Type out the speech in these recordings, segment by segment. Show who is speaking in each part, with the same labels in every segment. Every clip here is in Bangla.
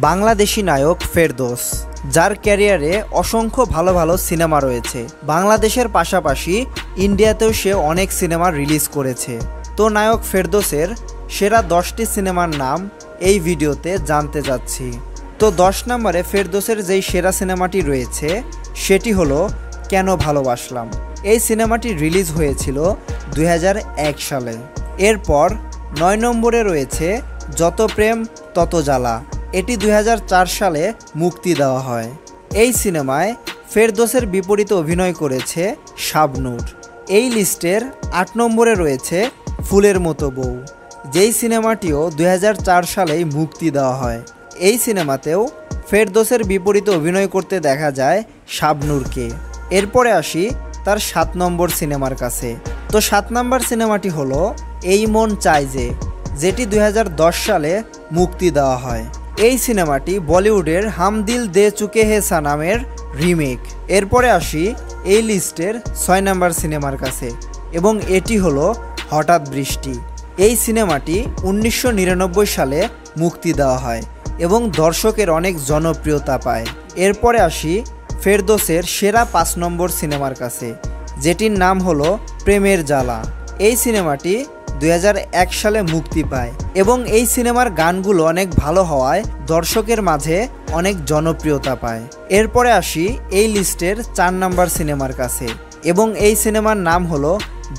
Speaker 1: বাংলাদেশি নায়ক ফেরদৌস, যার ক্যারিয়ারে অসংখ্য ভালো ভালো সিনেমা রয়েছে। বাংলাদেশের পাশাপাশি ইন্ডিয়াতেও সে অনেক সিনেমা রিলিজ করেছে। তো নায়ক ফেরদৌসের সেরা 10টি সিনেমার নাম এই ভিডিওতে জানতে যাচ্ছি। তো 10 নম্বরে ফেরদৌসের যেই সেরা সিনেমাটি রয়েছে সেটি হলো কেন ভালোবাসলাম। এই সিনেমাটি রিলিজ হয়েছিল 2001 সালে। এরপর 9 নম্বরে রয়েছে যত প্রেম তত জ্বালা। এটি 2004 সালে মুক্তি দেওয়া হয়। এই সিনেমায় ফেরদৌসের বিপরীতে অভিনয় করেছে শাবনূর। এই লিস্টের 8 নম্বরে রয়েছে ফুলের মতো বউ, যেই সিনেমাটিও 2004 সালেই মুক্তি দেওয়া হয়। এই সিনেমাতেও ফেরদৌসের বিপরীতে অভিনয় করতে দেখা যায় শাবনূরকে। এরপরে আসি তার 7 নম্বর সিনেমার কাছে। তো 7 নম্বর সিনেমাটি হলো এই মন চায় যে, যেটি 2010 সালে মুক্তি দেওয়া হয়। এই সিনেমাটি বলিউডের হাম দিল দে চুকে হে সানামের রিমেক। এরপরে আসি এই লিস্টের 6 নম্বর সিনেমার কাছে, এবং এটি হলো হঠাৎ বৃষ্টি। এই সিনেমাটি 1999 সালে মুক্তি দেওয়া হয় এবং দর্শকের অনেক জনপ্রিয়তা পায়। এরপরে আসি ফেরদৌসের সেরা 5 নম্বর সিনেমার কাছে, যেটির নাম হলো প্রেমের জ্বালা। এই সিনেমাটি 2001 সালে মুক্তি পায় এবং এই সিনেমার গানগুলো অনেক ভালো হওয়ায় দর্শকের মাঝে অনেক জনপ্রিয়তা পায়। এরপরে আসি এই লিস্টের 4 নম্বর সিনেমার কাছে, এবং এই সিনেমার নাম হলো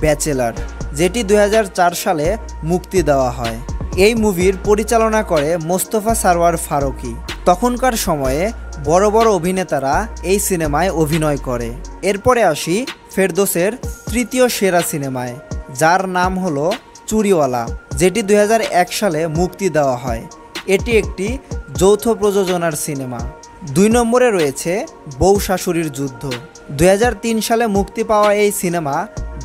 Speaker 1: ব্যাচেলার, যেটি 2004 সালে মুক্তি দেওয়া হয়। এই মুভির পরিচালনা করে মোস্তফা সারওয়ার ফারুকী। তখনকার সময়ে বড় বড় অভিনেতারা এই সিনেমায় অভিনয় করে। এরপরে আসি ফেরদৌসের তৃতীয় সেরা সিনেমায়, যার নাম হলো চুরিওয়ালা, যেটি 2001 সালে মুক্তি দেওয়া হয়। এটি একটি যৌথ প্রযোজনার সিনেমা। 2 নম্বরে রয়েছে বউ শাশুড়ির যুদ্ধ। 2003 সালে মুক্তি পাওয়া এই সিনেমা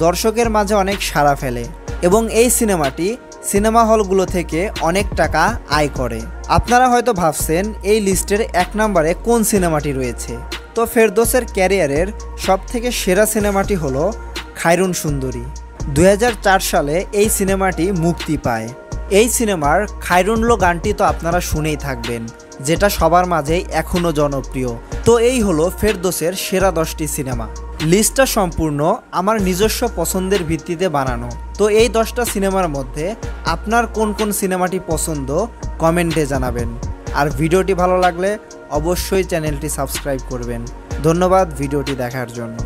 Speaker 1: দর্শকের মাঝে অনেক সাড়া ফেলে এবং এই সিনেমাটি সিনেমা হলগুলো থেকে অনেক টাকা আয় করে। আপনারা হয়তো ভাবছেন এই লিস্টের 1 নম্বরে কোন সিনেমাটি রয়েছে। তো ফেরদৌসের ক্যারিয়ারের সবথেকে সেরা সিনেমাটি হলো খায়রুন সুন্দরী। 2004 সালে এই সিনেমাটি মুক্তি পায়। এই সিনেমার খায়রুনলো গানটি তো আপনারা শুনেই থাকবেন, যেটা সবার মাঝেই এখনও জনপ্রিয়। তো এই হলো ফেরদৌসের সেরা 10টি সিনেমা। লিস্টটা সম্পূর্ণ আমার নিজস্ব পছন্দের ভিত্তিতে বানানো। তো এই 10টা সিনেমার মধ্যে আপনার কোন কোন সিনেমাটি পছন্দ কমেন্টে জানাবেন। আর ভিডিওটি ভালো লাগলে অবশ্যই চ্যানেলটি সাবস্ক্রাইব করবেন। ধন্যবাদ ভিডিওটি দেখার জন্য।